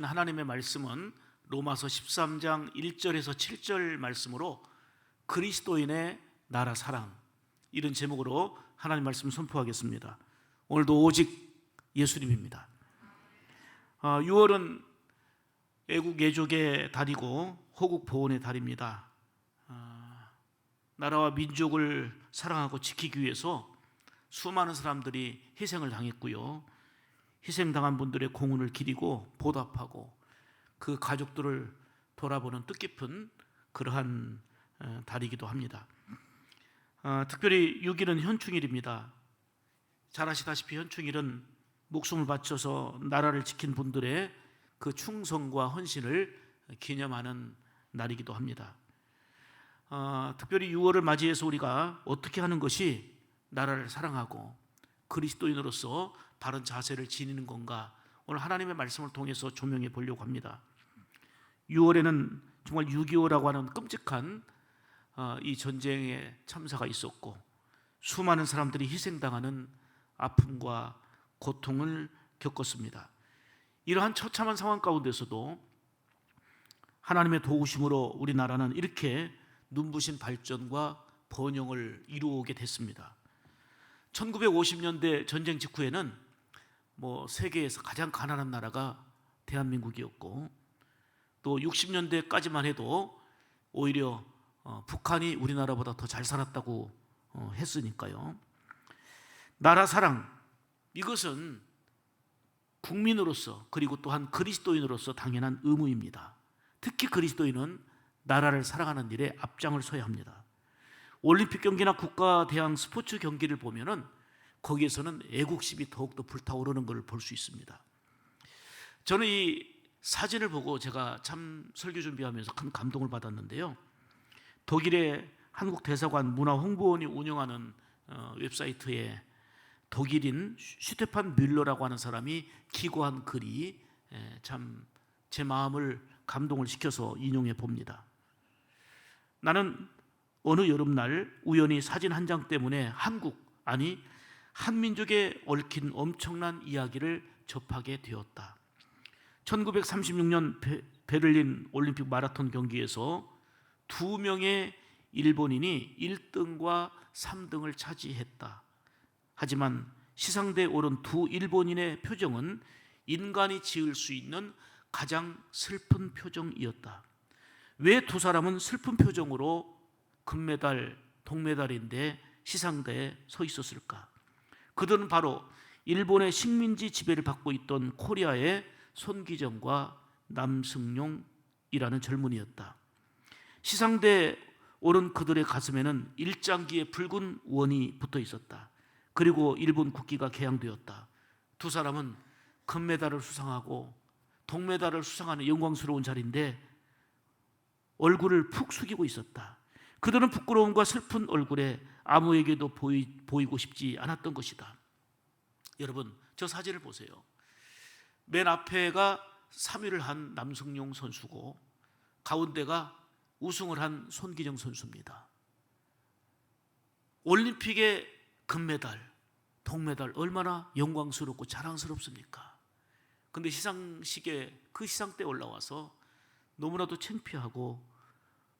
하나님의 말씀은 로마서 13장 1절에서 7절 말씀으로 그리스도인의 나라 사랑, 이런 제목으로 하나님 말씀 선포하겠습니다. 오늘도 오직 예수님입니다. 6월은 애국 애족의 달이고 호국 보훈의 달입니다. 나라와 민족을 사랑하고 지키기 위해서 수많은 사람들이 희생을 당했고요, 희생당한 분들의 공훈을 기리고 보답하고 그 가족들을 돌아보는 뜻깊은 그러한 달이기도 합니다. 특별히 6일은 현충일입니다. 잘 아시다시피 현충일은 목숨을 바쳐서 나라를 지킨 분들의 그 충성과 헌신을 기념하는 날이기도 합니다. 특별히 6월을 맞이해서 우리가 어떻게 하는 것이 나라를 사랑하고 그리스도인으로서 바른 자세를 지니는 건가, 오늘 하나님의 말씀을 통해서 조명해 보려고 합니다. 6월에는 정말 6.25라고 하는 끔찍한 이 전쟁에 참사가 있었고 수많은 사람들이 희생당하는 아픔과 고통을 겪었습니다. 이러한 처참한 상황 가운데서도 하나님의 도우심으로 우리나라는 이렇게 눈부신 발전과 번영을 이루어오게 됐습니다. 1950년대 전쟁 직후에는 세계에서 가장 가난한 나라가 대한민국이었고, 또 60년대까지만 해도 오히려 북한이 우리나라보다 더 잘 살았다고 했으니까요. 나라 사랑, 이것은 국민으로서 그리고 또한 그리스도인으로서 당연한 의무입니다. 특히 그리스도인은 나라를 사랑하는 일에 앞장을 서야 합니다. 올림픽 경기나 국가대항 스포츠 경기를 보면은 거기에서는 애국심이 더욱더 불타오르는 것을 볼 수 있습니다. 저는 이 사진을 보고 제가 참 설교 준비하면서 큰 감동을 받았는데요, 독일의 한국 대사관 문화홍보원이 운영하는 웹사이트에 독일인 슈테판 뮬러라고 하는 사람이 기고한 글이 참 제 마음을 감동을 시켜서 인용해 봅니다. 나는 어느 여름날 우연히 사진 한 장 때문에 한민족에 얽힌 엄청난 이야기를 접하게 되었다. 1936년 베를린 올림픽 마라톤 경기에서 2명의 일본인이 1등과 3등을 차지했다. 하지만 시상대에 오른 두 일본인의 표정은 인간이 지을 수 있는 가장 슬픈 표정이었다. 왜 두 사람은 슬픈 표정으로 금메달, 동메달인데 시상대에 서 있었을까? 그들은 바로 일본의 식민지 지배를 받고 있던 코리아의 손기정과 남승용이라는 젊은이였다. 시상대에 오른 그들의 가슴에는 일장기의 붉은 원이 붙어 있었다. 그리고 일본 국기가 개양되었다. 두 사람은 금메달을 수상하고 동메달을 수상하는 영광스러운 자리인데 얼굴을 푹 숙이고 있었다. 그들은 부끄러움과 슬픈 얼굴에 아무에게도 보이고 싶지 않았던 것이다. 여러분, 저 사진을 보세요. 맨 앞에가 3위를 한 남승용 선수고 가운데가 우승을 한 손기정 선수입니다. 올림픽의 금메달, 동메달 얼마나 영광스럽고 자랑스럽습니까? 근데 시상식에 그 시상대에 올라와서 너무나도 창피하고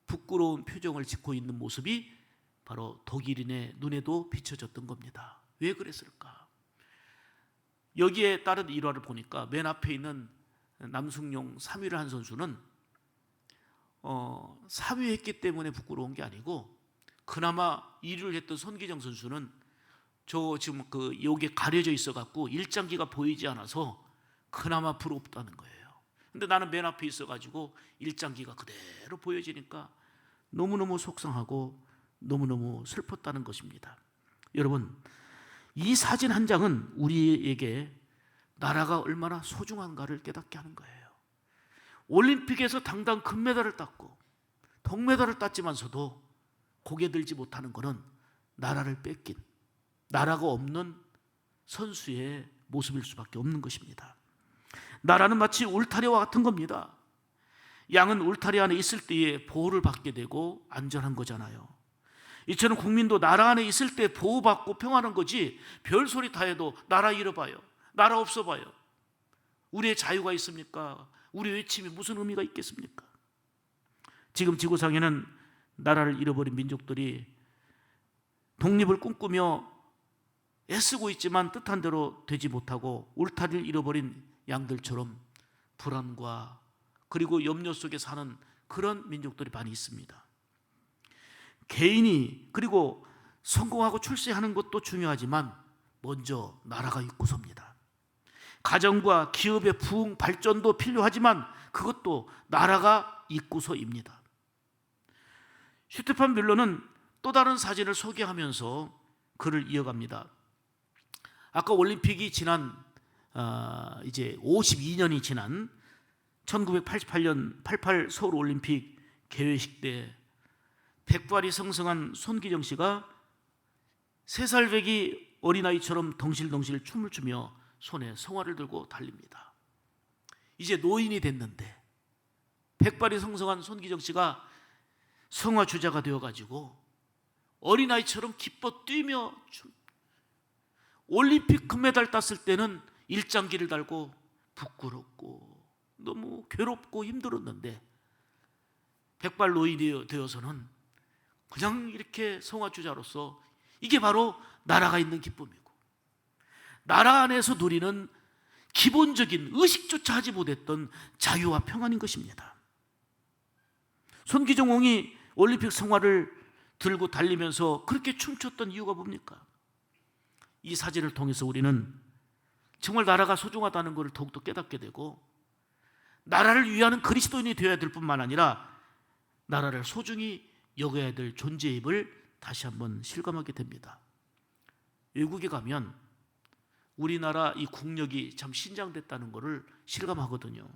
부끄러운 표정을 짓고 있는 모습이 바로 독일인의 눈에도 비춰졌던 겁니다. 왜 그랬을까? 여기에 따른 일화를 보니까 맨 앞에 있는 남승용 3위를 한 선수는 3위 했기 때문에 부끄러운 게 아니고, 그나마 1위를 했던 손기정 선수는 지금 여기에 가려져 있어 갖고 일장기가 보이지 않아서 그나마 부럽다는 거예요. 근데 나는 맨 앞에 있어 가지고 일장기가 그대로 보여지니까 너무너무 속상하고 너무너무 슬펐다는 것입니다. 여러분, 이 사진 한 장은 우리에게 나라가 얼마나 소중한가를 깨닫게 하는 거예요. 올림픽에서 당당 금메달을 땄고 동메달을 땄지만서도 고개 들지 못하는 것은 나라를 뺏긴, 나라가 없는 선수의 모습일 수밖에 없는 것입니다. 나라는 마치 울타리와 같은 겁니다. 양은 울타리 안에 있을 때에 보호를 받게 되고 안전한 거잖아요. 이처럼 국민도 나라 안에 있을 때 보호받고 평안한 거지, 별소리 다 해도 나라 잃어봐요, 나라 없어봐요, 우리의 자유가 있습니까? 우리 외침이 무슨 의미가 있겠습니까? 지금 지구상에는 나라를 잃어버린 민족들이 독립을 꿈꾸며 애쓰고 있지만 뜻한 대로 되지 못하고 울타리를 잃어버린 양들처럼 불안과 그리고 염려 속에 사는 그런 민족들이 많이 있습니다. 개인이 그리고 성공하고 출세하는 것도 중요하지만 먼저 나라가 있고서입니다. 가정과 기업의 부흥 발전도 필요하지만 그것도 나라가 있고서입니다. 슈테판 뮬러는 또 다른 사진을 소개하면서 글을 이어갑니다. 아까 올림픽이 지난 이제 52년이 지난 1988년 88 서울 올림픽 개회식 때 백발이 성성한 손기정 씨가 3살 배기 어린아이처럼 덩실덩실 춤을 추며 손에 성화를 들고 달립니다. 이제 노인이 됐는데 백발이 성성한 손기정 씨가 성화 주자가 되어가지고 어린아이처럼 기뻐 뛰며 올림픽 금메달 땄을 때는 일장기를 달고 부끄럽고 너무 괴롭고 힘들었는데 백발 노인이 되어서는 그냥 이렇게 성화 주자로서 이게 바로 나라가 있는 기쁨이고 나라 안에서 누리는 기본적인 의식조차 하지 못했던 자유와 평안인 것입니다. 손기정 왕이 올림픽 성화를 들고 달리면서 그렇게 춤췄던 이유가 뭡니까? 이 사진을 통해서 우리는 정말 나라가 소중하다는 것을 더욱더 깨닫게 되고 나라를 위하는 그리스도인이 되어야 될 뿐만 아니라 나라를 소중히 여겨야 될 존재임을 다시 한번 실감하게 됩니다. 외국에 가면 우리나라 이 국력이 참 신장됐다는 것을 실감하거든요.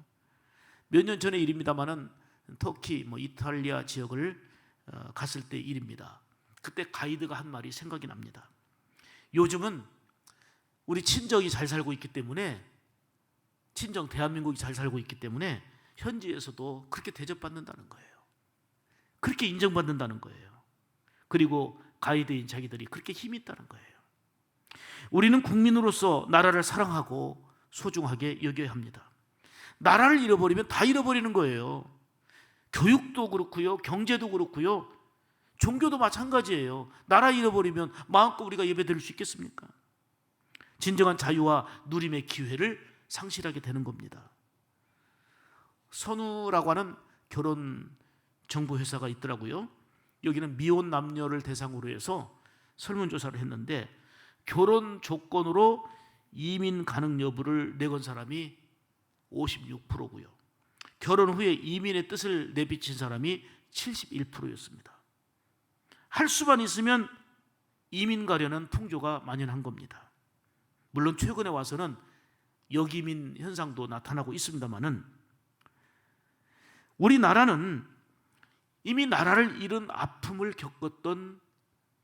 몇 년 전의 일입니다만은 터키, 이탈리아 지역을 갔을 때 일입니다. 그때 가이드가 한 말이 생각이 납니다. 요즘은 우리 친정이 잘 살고 있기 때문에 친정 대한민국이 잘 살고 있기 때문에 현지에서도 그렇게 대접받는다는 거예요. 그렇게 인정받는다는 거예요. 그리고 가이드인 자기들이 그렇게 힘이 있다는 거예요. 우리는 국민으로서 나라를 사랑하고 소중하게 여겨야 합니다. 나라를 잃어버리면 다 잃어버리는 거예요. 교육도 그렇고요, 경제도 그렇고요, 종교도 마찬가지예요. 나라 잃어버리면 마음껏 우리가 예배드릴 수 있겠습니까? 진정한 자유와 누림의 기회를 상실하게 되는 겁니다. 선우라고 하는 결혼 정보 회사가 있더라고요. 여기는 미혼 남녀를 대상으로 해서 설문조사를 했는데 결혼 조건으로 이민 가능 여부를 내건 사람이 56%고요. 결혼 후에 이민의 뜻을 내비친 사람이 71%였습니다. 할 수만 있으면 이민 가려는 풍조가 만연한 겁니다. 물론 최근에 와서는 역이민 현상도 나타나고 있습니다만은 우리나라는 이미 나라를 잃은 아픔을 겪었던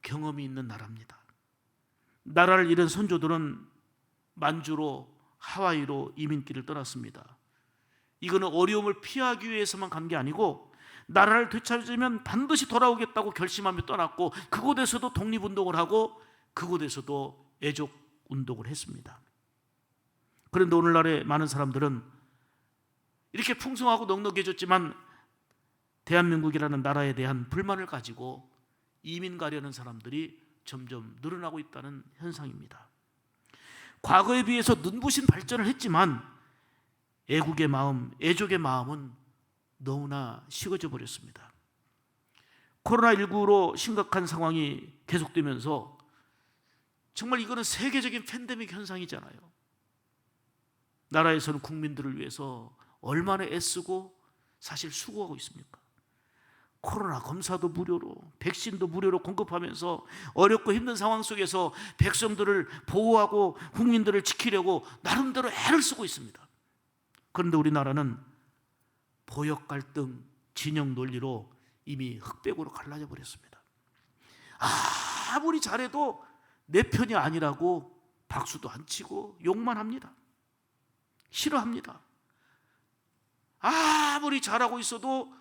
경험이 있는 나라입니다. 나라를 잃은 선조들은 만주로 하와이로 이민길을 떠났습니다. 이거는 어려움을 피하기 위해서만 간 게 아니고 나라를 되찾으면 반드시 돌아오겠다고 결심하며 떠났고 그곳에서도 독립운동을 하고 그곳에서도 애족운동을 했습니다. 그런데 오늘날의 많은 사람들은 이렇게 풍성하고 넉넉해졌지만 대한민국이라는 나라에 대한 불만을 가지고 이민 가려는 사람들이 점점 늘어나고 있다는 현상입니다. 과거에 비해서 눈부신 발전을 했지만 애국의 마음, 애족의 마음은 너무나 식어져 버렸습니다. 코로나19로 심각한 상황이 계속되면서 정말 이거는 세계적인 팬데믹 현상이잖아요. 나라에서는 국민들을 위해서 얼마나 애쓰고 사실 수고하고 있습니까? 코로나 검사도 무료로, 백신도 무료로 공급하면서 어렵고 힘든 상황 속에서 백성들을 보호하고 국민들을 지키려고 나름대로 애를 쓰고 있습니다. 그런데 우리나라는 보역 갈등, 진영 논리로 이미 흑백으로 갈라져 버렸습니다. 아무리 잘해도 내 편이 아니라고 박수도 안 치고 욕만 합니다. 싫어합니다. 아무리 잘하고 있어도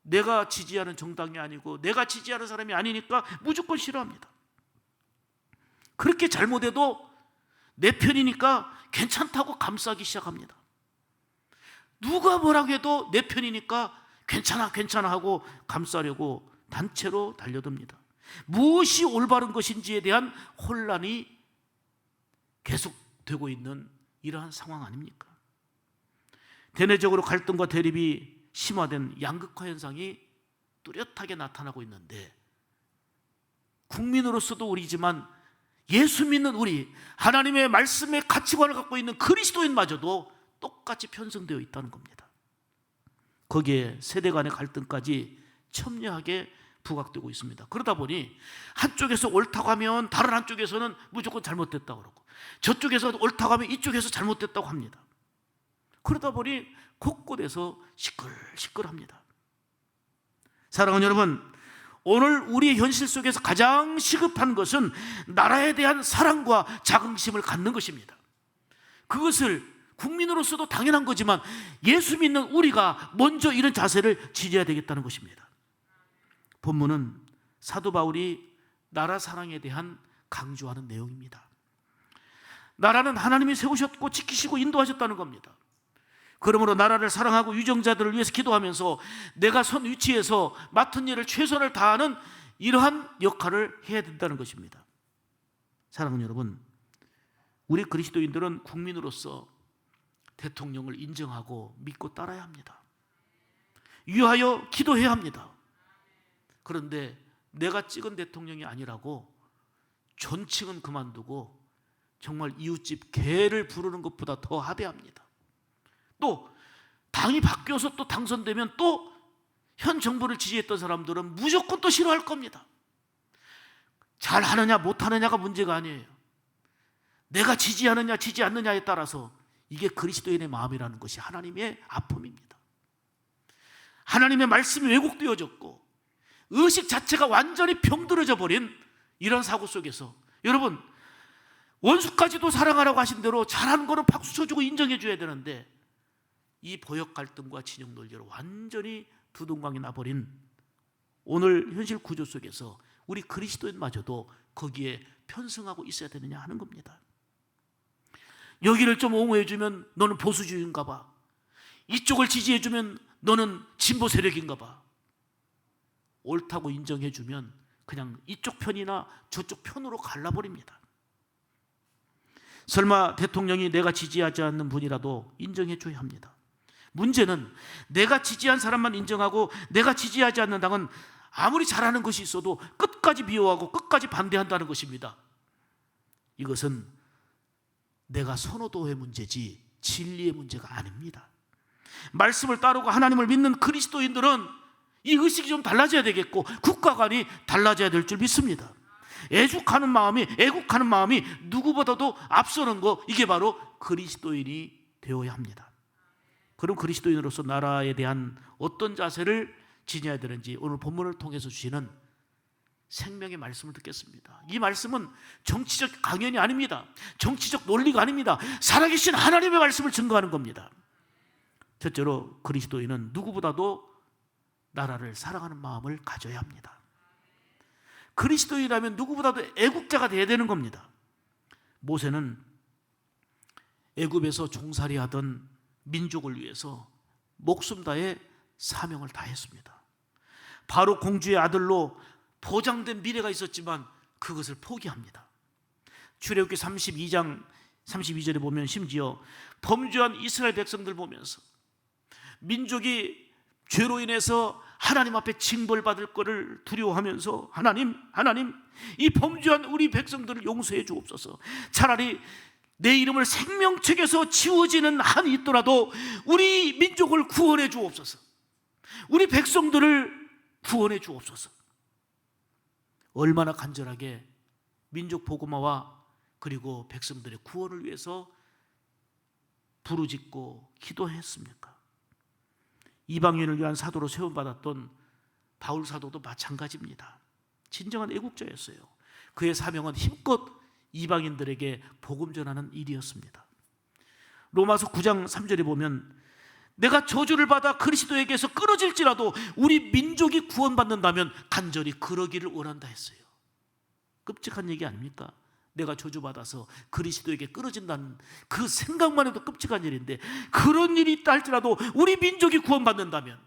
내가 지지하는 정당이 아니고 내가 지지하는 사람이 아니니까 무조건 싫어합니다. 그렇게 잘못해도 내 편이니까 괜찮다고 감싸기 시작합니다. 누가 뭐라고 해도 내 편이니까 괜찮아 괜찮아 하고 감싸려고 단체로 달려듭니다. 무엇이 올바른 것인지에 대한 혼란이 계속되고 있는 이러한 상황 아닙니까? 대내적으로 갈등과 대립이 심화된 양극화 현상이 뚜렷하게 나타나고 있는데, 국민으로서도 우리지만 예수 믿는 우리, 하나님의 말씀의 가치관을 갖고 있는 그리스도인마저도 똑같이 편성되어 있다는 겁니다. 거기에 세대 간의 갈등까지 첨예하게 부각되고 있습니다. 그러다 보니 한쪽에서 옳다고 하면 다른 한쪽에서는 무조건 잘못됐다고 그러고, 저쪽에서 옳다고 하면 이쪽에서 잘못됐다고 합니다. 그러다 보니 곳곳에서 시끌시끌합니다. 사랑하는 여러분, 오늘 우리의 현실 속에서 가장 시급한 것은 나라에 대한 사랑과 자긍심을 갖는 것입니다. 그것을 국민으로서도 당연한 거지만 예수 믿는 우리가 먼저 이런 자세를 지녀야 되겠다는 것입니다. 본문은 사도 바울이 나라 사랑에 대한 강조하는 내용입니다. 나라는 하나님이 세우셨고 지키시고 인도하셨다는 겁니다. 그러므로 나라를 사랑하고 유정자들을 위해서 기도하면서 내가 선 위치에서 맡은 일을 최선을 다하는 이러한 역할을 해야 된다는 것입니다. 사랑하는 여러분, 우리 그리스도인들은 국민으로서 대통령을 인정하고 믿고 따라야 합니다. 위하여 기도해야 합니다. 그런데 내가 찍은 대통령이 아니라고 존칭은 그만두고 정말 이웃집 개를 부르는 것보다 더 하대합니다. 또 당이 바뀌어서 또 당선되면 또 현 정부를 지지했던 사람들은 무조건 또 싫어할 겁니다. 잘하느냐 못하느냐가 문제가 아니에요. 내가 지지하느냐 지지 않느냐에 따라서 이게 그리스도인의 마음이라는 것이 하나님의 아픔입니다. 하나님의 말씀이 왜곡되어졌고 의식 자체가 완전히 병들어져 버린 이런 사고 속에서, 여러분, 원수까지도 사랑하라고 하신 대로 잘하는 거는 박수 쳐주고 인정해 줘야 되는데 이 보역 갈등과 진영 논리로 완전히 두동강이 나버린 오늘 현실 구조 속에서 우리 그리스도인마저도 거기에 편승하고 있어야 되느냐 하는 겁니다. 여기를 좀 옹호해 주면 너는 보수주의인가 봐, 이쪽을 지지해 주면 너는 진보 세력인가 봐. 옳다고 인정해 주면 그냥 이쪽 편이나 저쪽 편으로 갈라버립니다. 설마 대통령이 내가 지지하지 않는 분이라도 인정해 줘야 합니다. 문제는 내가 지지한 사람만 인정하고 내가 지지하지 않는 당은 아무리 잘하는 것이 있어도 끝까지 미워하고 끝까지 반대한다는 것입니다. 이것은 내가 선호도의 문제지 진리의 문제가 아닙니다. 말씀을 따르고 하나님을 믿는 그리스도인들은 이 의식이 좀 달라져야 되겠고 국가관이 달라져야 될 줄 믿습니다. 애국하는 마음이 누구보다도 앞서는 거, 이게 바로 그리스도인이 되어야 합니다. 그럼 그리스도인으로서 나라에 대한 어떤 자세를 지녀야 되는지 오늘 본문을 통해서 주시는 생명의 말씀을 듣겠습니다. 이 말씀은 정치적 강연이 아닙니다. 정치적 논리가 아닙니다. 살아계신 하나님의 말씀을 증거하는 겁니다. 첫째로 그리스도인은 누구보다도 나라를 사랑하는 마음을 가져야 합니다. 그리스도인이라면 누구보다도 애국자가 되어야 되는 겁니다. 모세는 애굽에서 종살이하던 민족을 위해서 목숨 다해 사명을 다했습니다. 바로 공주의 아들로 보장된 미래가 있었지만 그것을 포기합니다. 출애굽기 32장 32절에 보면 심지어 범죄한 이스라엘 백성들 보면서 민족이 죄로 인해서 하나님 앞에 징벌받을 것을 두려워하면서 하나님 이 범죄한 우리 백성들을 용서해 주옵소서. 차라리 내 이름을 생명책에서 지워지는 한이 있더라도 우리 민족을 구원해 주옵소서. 우리 백성들을 구원해 주옵소서. 얼마나 간절하게 민족 복음화와 그리고 백성들의 구원을 위해서 부르짖고 기도했습니까? 이방인을 위한 사도로 세움받았던 바울 사도도 마찬가지입니다. 진정한 애국자였어요. 그의 사명은 힘껏 이방인들에게 복음 전하는 일이었습니다. 로마서 9장 3절에 보면 내가 저주를 받아 그리스도에게서 끊어질지라도 우리 민족이 구원받는다면 간절히 그러기를 원한다 했어요. 끔찍한 얘기 아닙니까? 내가 저주받아서 그리스도에게 끊어진다는 그 생각만 해도 끔찍한 일인데, 그런 일이 있다 할지라도 우리 민족이 구원받는다면,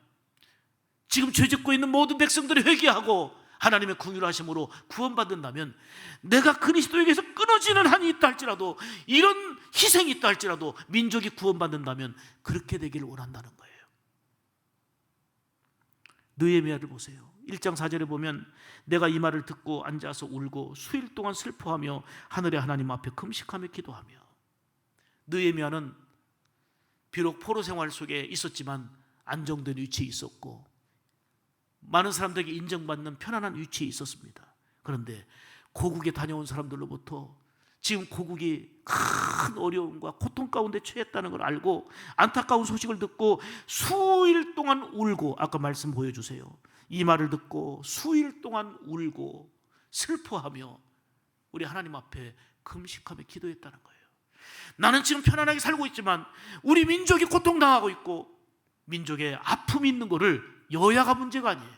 지금 죄 짓고 있는 모든 백성들이 회개하고 하나님의 긍휼하심으로 구원받는다면, 내가 그리스도에게서 끊어지는 한이 있다 할지라도, 이런 희생이 있다 할지라도 민족이 구원받는다면 그렇게 되기를 원한다는 거예요. 느헤미야를 보세요. 1장 4절에 보면 내가 이 말을 듣고 앉아서 울고 수일 동안 슬퍼하며 하늘의 하나님 앞에 금식하며 기도하며. 느헤미야는 비록 포로 생활 속에 있었지만 안정된 위치에 있었고 많은 사람들에게 인정받는 편안한 위치에 있었습니다. 그런데 고국에 다녀온 사람들로부터 지금 고국이 큰 어려움과 고통 가운데 처했다는 걸 알고 안타까운 소식을 듣고 수일 동안 울고, 아까 말씀 보여주세요. 이 말을 듣고 수일 동안 울고 슬퍼하며 우리 하나님 앞에 금식하며 기도했다는 거예요. 나는 지금 편안하게 살고 있지만 우리 민족이 고통당하고 있고 민족에 아픔이 있는 것을 여야가 문제가 아니에요.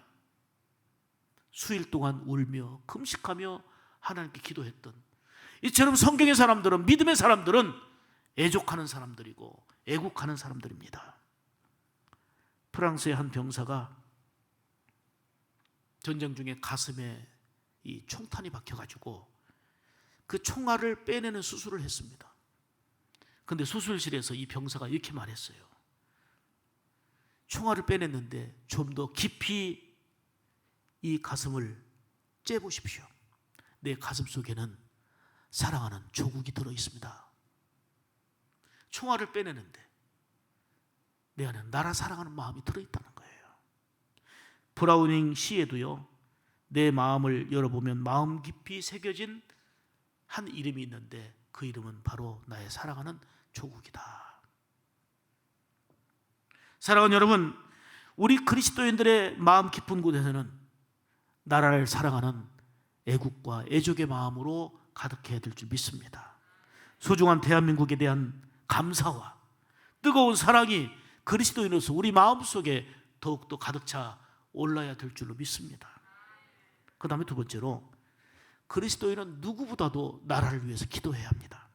수일 동안 울며 금식하며 하나님께 기도했던, 이처럼 성경의 사람들은, 믿음의 사람들은 애족하는 사람들이고 애국하는 사람들입니다. 프랑스의 한 병사가 전쟁 중에 가슴에 이 총탄이 박혀가지고 그 총알을 빼내는 수술을 했습니다. 그런데 수술실에서 이 병사가 이렇게 말했어요. 총알을 빼냈는데 좀 더 깊이 이 가슴을 째보십시오. 내 가슴 속에는 사랑하는 조국이 들어있습니다. 총알을 빼내는데 내 안에 나라 사랑하는 마음이 들어있다는 거예요. 브라우닝 시에도요, 내 마음을 열어보면 마음 깊이 새겨진 한 이름이 있는데 그 이름은 바로 나의 사랑하는 조국이다. 사랑하는 여러분, 우리 그리스도인들의 마음 깊은 곳에서는 나라를 사랑하는 애국과 애족의 마음으로 가득해야 될 줄 믿습니다. 소중한 대한민국에 대한 감사와 뜨거운 사랑이 그리스도인으로서 우리 마음속에 더욱더 가득 차 올라야 될 줄로 믿습니다. 그 다음에 두 번째로, 그리스도인은 누구보다도 나라를 위해서 기도해야 합니다.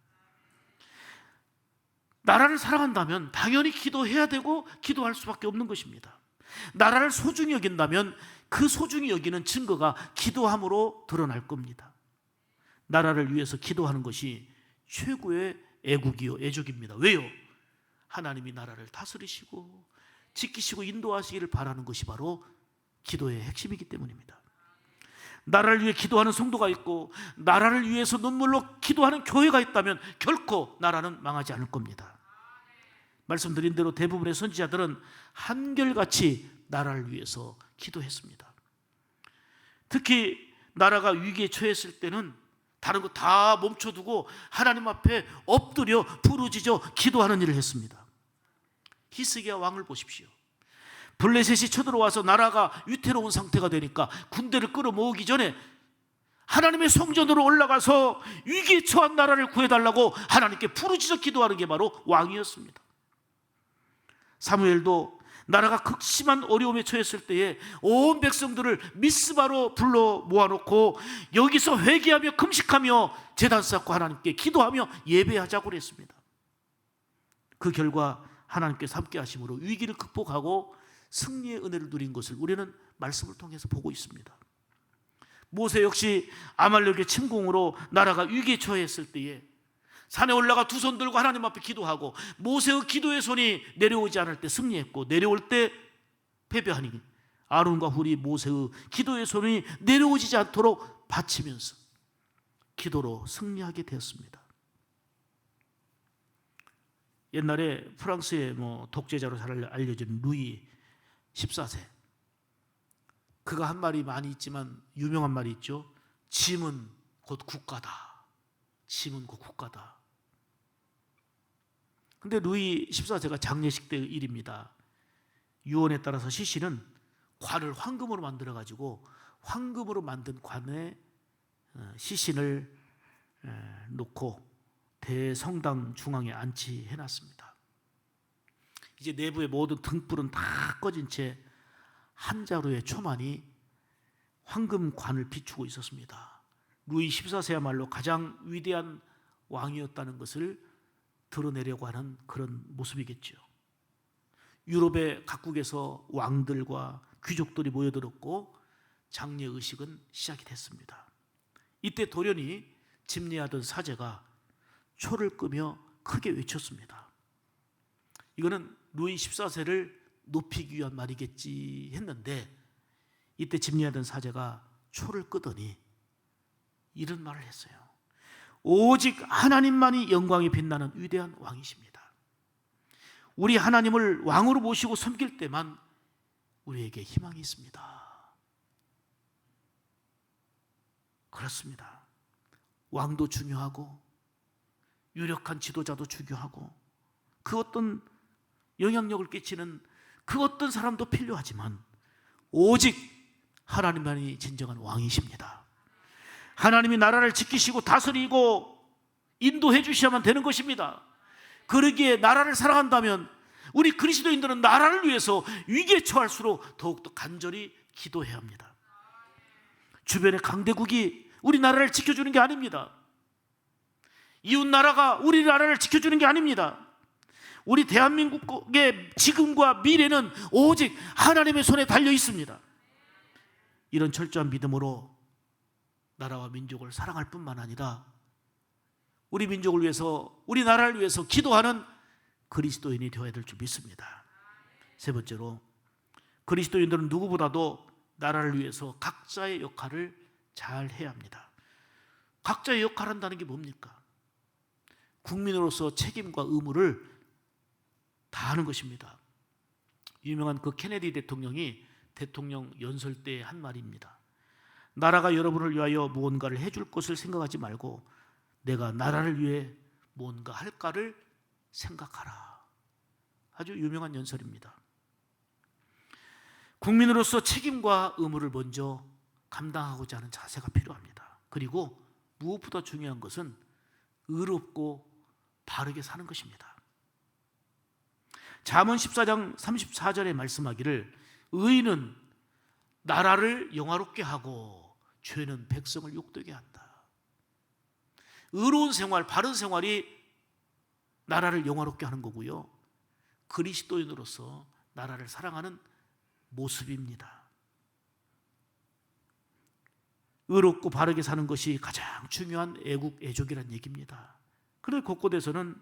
나라를 사랑한다면 당연히 기도해야 되고 기도할 수밖에 없는 것입니다. 나라를 소중히 여긴다면 그 소중히 여기는 증거가 기도함으로 드러날 겁니다. 나라를 위해서 기도하는 것이 최고의 애국이요 애족입니다. 왜요? 하나님이 나라를 다스리시고 지키시고 인도하시기를 바라는 것이 바로 기도의 핵심이기 때문입니다. 나라를 위해 기도하는 성도가 있고 나라를 위해서 눈물로 기도하는 교회가 있다면 결코 나라는 망하지 않을 겁니다. 말씀드린 대로 대부분의 선지자들은 한결같이 나라를 위해서 기도했습니다. 특히 나라가 위기에 처했을 때는 다른 거 다 멈춰두고 하나님 앞에 엎드려 부르짖어 기도하는 일을 했습니다. 히스기야 왕을 보십시오. 블레셋이 쳐들어와서 나라가 위태로운 상태가 되니까 군대를 끌어모으기 전에 하나님의 성전으로 올라가서 위기에 처한 나라를 구해달라고 하나님께 부르짖어 기도하는 게 바로 왕이었습니다. 사무엘도 나라가 극심한 어려움에 처했을 때에 온 백성들을 미스바로 불러 모아놓고 여기서 회개하며 금식하며 제단 쌓고 하나님께 기도하며 예배하자고 그랬습니다. 그 결과 하나님께서 함께 하심으로 위기를 극복하고 승리의 은혜를 누린 것을 우리는 말씀을 통해서 보고 있습니다. 모세 역시 아말렉의 침공으로 나라가 위기에 처했을 때에 산에 올라가 두 손 들고 하나님 앞에 기도하고 모세의 기도의 손이 내려오지 않을 때 승리했고 내려올 때 패배하니 아론과 훌이 모세의 기도의 손이 내려오지 않도록 바치면서 기도로 승리하게 되었습니다. 옛날에 프랑스의 독재자로 잘 알려진 루이 14세, 그가 한 말이 많이 있지만 유명한 말이 있죠. 짐은 곧 국가다. 짐은 곧 국가다. 근데 루이 14세가 장례식 때의 일입니다. 유언에 따라서 시신은 관을 황금으로 만들어 가지고 황금으로 만든 관에 시신을 놓고 대성당 중앙에 안치해 놨습니다. 이제 내부의 모든 등불은 다 꺼진 채 한 자루의 초만이 황금관을 비추고 있었습니다. 루이 14세야말로 가장 위대한 왕이었다는 것을 드러내려고 하는 그런 모습이겠죠. 유럽의 각국에서 왕들과 귀족들이 모여들었고 장례의식은 시작이 됐습니다. 이때 돌연히 집례하던 사제가 초를 끄며 크게 외쳤습니다. 이거는 루이 14세를 높이기 위한 말이겠지 했는데, 이때 집례하던 사제가 초를 끄더니 이런 말을 했어요. 오직 하나님만이 영광이 빛나는 위대한 왕이십니다. 우리 하나님을 왕으로 모시고 섬길 때만 우리에게 희망이 있습니다. 그렇습니다. 왕도 중요하고 유력한 지도자도 중요하고 그 어떤 영향력을 끼치는 그 어떤 사람도 필요하지만 오직 하나님만이 진정한 왕이십니다. 하나님이 나라를 지키시고 다스리고 인도해 주셔야만 되는 것입니다. 그러기에 나라를 사랑한다면 우리 그리스도인들은 나라를 위해서 위기에 처할수록 더욱더 간절히 기도해야 합니다. 주변의 강대국이 우리 나라를 지켜주는 게 아닙니다. 이웃 나라가 우리 나라를 지켜주는 게 아닙니다. 우리 대한민국의 지금과 미래는 오직 하나님의 손에 달려 있습니다. 이런 철저한 믿음으로 나라와 민족을 사랑할 뿐만 아니라 우리 민족을 위해서, 우리 나라를 위해서 기도하는 그리스도인이 되어야 될 줄 믿습니다. 세 번째로, 그리스도인들은 누구보다도 나라를 위해서 각자의 역할을 잘 해야 합니다. 각자의 역할을 한다는 게 뭡니까? 국민으로서 책임과 의무를 다하는 것입니다. 유명한 그 케네디 대통령이 대통령 연설 때 한 말입니다. 나라가 여러분을 위하여 무언가를 해줄 것을 생각하지 말고 내가 나라를 위해 무언가 할까를 생각하라. 아주 유명한 연설입니다. 국민으로서 책임과 의무를 먼저 감당하고자 하는 자세가 필요합니다. 그리고 무엇보다 중요한 것은 의롭고 바르게 사는 것입니다. 잠언 14장 34절에 말씀하기를 의인은 나라를 영화롭게 하고 죄는 백성을 욕되게 한다. 의로운 생활, 바른 생활이 나라를 영화롭게 하는 거고요, 그리스도인으로서 나라를 사랑하는 모습입니다. 의롭고 바르게 사는 것이 가장 중요한 애국, 애족이란 얘기입니다. 그런데 곳곳에서는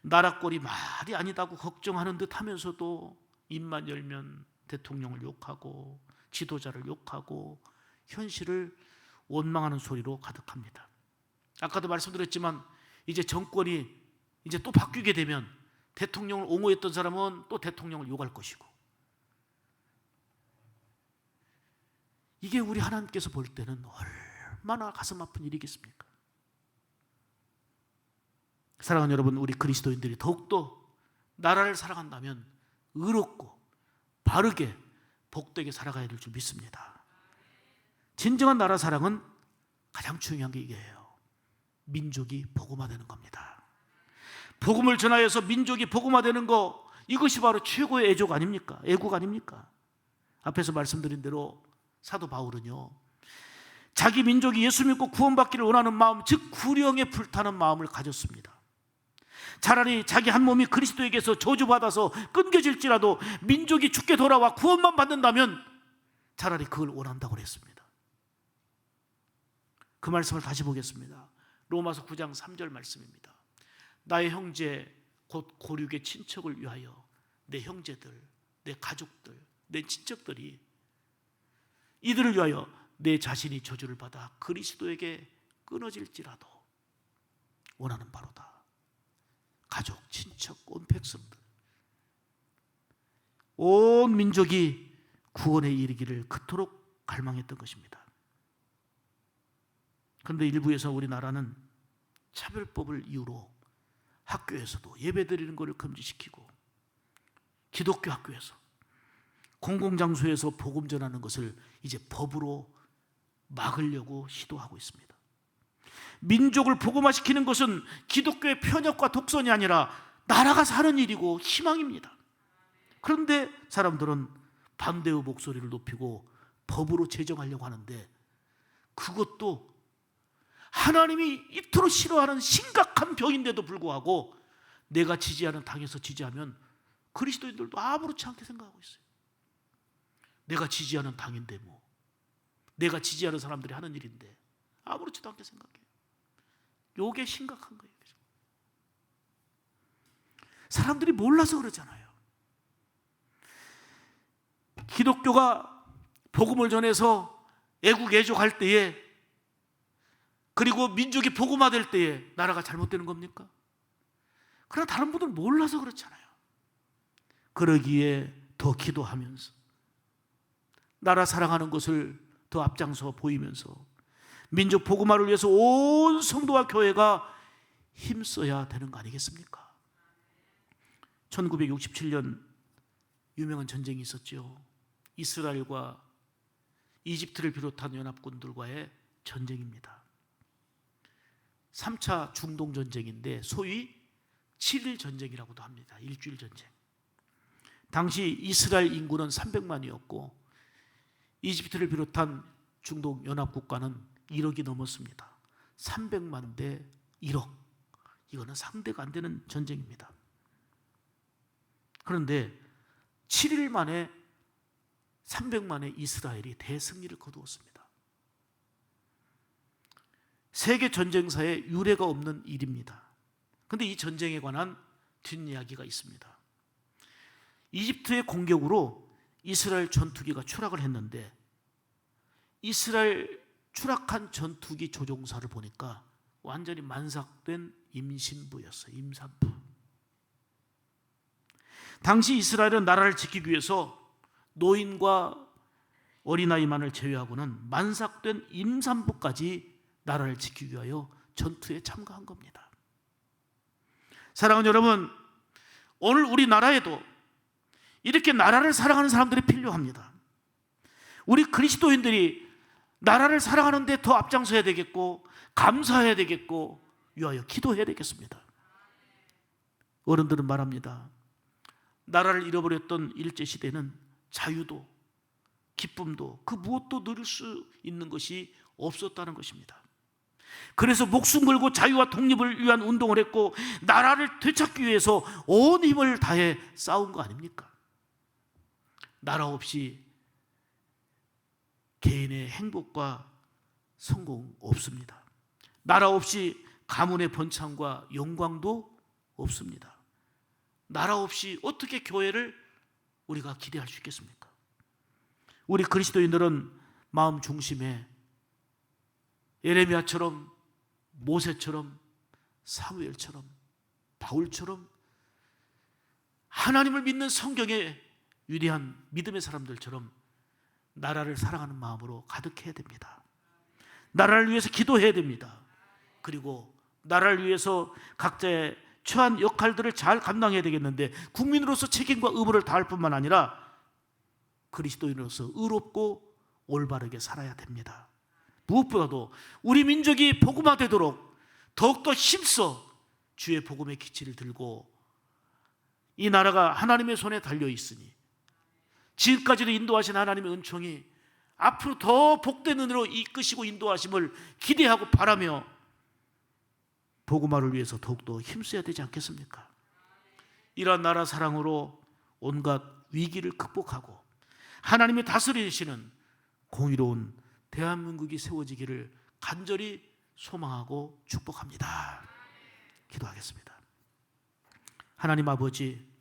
나라꼴이 말이 아니다고 걱정하는 듯 하면서도 입만 열면 대통령을 욕하고 지도자를 욕하고 현실을 원망하는 소리로 가득합니다. 아까도 말씀드렸지만 이제 정권이 이제 또 바뀌게 되면 대통령을 옹호했던 사람은 또 대통령을 욕할 것이고, 이게 우리 하나님께서 볼 때는 얼마나 가슴 아픈 일이겠습니까? 사랑하는 여러분, 우리 그리스도인들이 더욱더 나라를 사랑한다면 의롭고 바르게 복되게 살아가야 될 줄 믿습니다. 진정한 나라 사랑은 가장 중요한 게 이게예요. 민족이 복음화되는 겁니다. 복음을 전하여서 민족이 복음화되는 거, 이것이 바로 최고의 애족 아닙니까? 애국 아닙니까? 앞에서 말씀드린 대로 사도 바울은요, 자기 민족이 예수 믿고 구원받기를 원하는 마음, 즉 구령에 불타는 마음을 가졌습니다. 차라리 자기 한 몸이 그리스도에게서 저주받아서 끊겨질지라도 민족이 죽게 돌아와 구원만 받는다면 차라리 그걸 원한다고 그랬습니다. 그 말씀을 다시 보겠습니다. 로마서 9장 3절 말씀입니다. 나의 형제 곧 고륙의 친척을 위하여 내 형제들, 내 가족들, 내 친척들이 이들을 위하여 내 자신이 저주를 받아 그리스도에게 끊어질지라도 원하는 바로다. 가족, 친척, 온 백성들, 온 민족이 구원에 이르기를 그토록 갈망했던 것입니다. 그런데 일부에서 우리나라는 차별법을 이유로 학교에서도 예배드리는 것을 금지시키고 기독교 학교에서 공공장소에서 복음 전하는 것을 이제 법으로 막으려고 시도하고 있습니다. 민족을 복음화시키는 것은 기독교의 편협과 독선이 아니라 나라가 사는 일이고 희망입니다. 그런데 사람들은 반대의 목소리를 높이고 법으로 제정하려고 하는데 그것도 하나님이 이토록 싫어하는 심각한 병인데도 불구하고 내가 지지하는 당에서 지지하면 그리스도인들도 아무렇지 않게 생각하고 있어요. 내가 지지하는 당인데 뭐, 내가 지지하는 사람들이 하는 일인데 아무렇지도 않게 생각해요. 이게 심각한 거예요. 사람들이 몰라서 그러잖아요. 기독교가 복음을 전해서 애국 애족할 때에, 그리고 민족이 복음화될 때에 나라가 잘못되는 겁니까? 그러나 다른 분들은 몰라서 그렇잖아요. 그러기에 더 기도하면서 나라 사랑하는 것을 더 앞장서 보이면서 민족 복음화를 위해서 온 성도와 교회가 힘써야 되는 거 아니겠습니까? 1967년 유명한 전쟁이 있었죠. 이스라엘과 이집트를 비롯한 연합군들과의 전쟁입니다. 3차 중동 전쟁인데 소위 7일 전쟁이라고도 합니다. 일주일 전쟁. 당시 이스라엘 인구는 300만이었고 이집트를 비롯한 중동 연합국가는 1억이 넘었습니다. 300만 대 1억. 이거는 상대가 안 되는 전쟁입니다. 그런데 7일 만에 300만의 이스라엘이 대승리를 거두었습니다. 세계 전쟁사에 유례가 없는 일입니다. 그런데 이 전쟁에 관한 뒷이야기가 있습니다. 이집트의 공격으로 이스라엘 전투기가 추락을 했는데 이스라엘 추락한 전투기 조종사를 보니까 완전히 만삭된 임신부였어요. 임산부. 당시 이스라엘은 나라를 지키기 위해서 노인과 어린아이만을 제외하고는 만삭된 임산부까지 나라를 지키기 위하여 전투에 참가한 겁니다. 사랑하는 여러분, 오늘 우리나라에도 이렇게 나라를 사랑하는 사람들이 필요합니다. 우리 그리스도인들이 나라를 사랑하는 데 더 앞장서야 되겠고 감사해야 되겠고 위하여 기도해야 되겠습니다. 어른들은 말합니다. 나라를 잃어버렸던 일제시대는 자유도 기쁨도 그 무엇도 누릴 수 있는 것이 없었다는 것입니다. 그래서 목숨 걸고 자유와 독립을 위한 운동을 했고 나라를 되찾기 위해서 온 힘을 다해 싸운 거 아닙니까? 나라 없이 개인의 행복과 성공 없습니다. 나라 없이 가문의 번창과 영광도 없습니다. 나라 없이 어떻게 교회를 우리가 기대할 수 있겠습니까? 우리 그리스도인들은 마음 중심에 예레미야처럼 모세처럼 사무엘처럼 바울처럼 하나님을 믿는 성경의 위대한 믿음의 사람들처럼 나라를 사랑하는 마음으로 가득해야 됩니다. 나라를 위해서 기도해야 됩니다. 그리고 나라를 위해서 각자의 처한 역할들을 잘 감당해야 되겠는데 국민으로서 책임과 의무를 다할 뿐만 아니라 그리스도인으로서 의롭고 올바르게 살아야 됩니다. 무엇보다도 우리 민족이 복음화되도록 더욱더 힘써 주의 복음의 기치를 들고 이 나라가 하나님의 손에 달려 있으니 지금까지도 인도하신 하나님의 은총이 앞으로 더 복된 은혜로 이끄시고 인도하심을 기대하고 바라며 복음화를 위해서 더욱더 힘써야 되지 않겠습니까? 이러한 나라 사랑으로 온갖 위기를 극복하고 하나님이 다스리시는 공의로운 대한민국이 세워지기를 간절히 소망하고 축복합니다. 기도하겠습니다. 하나님 아버지,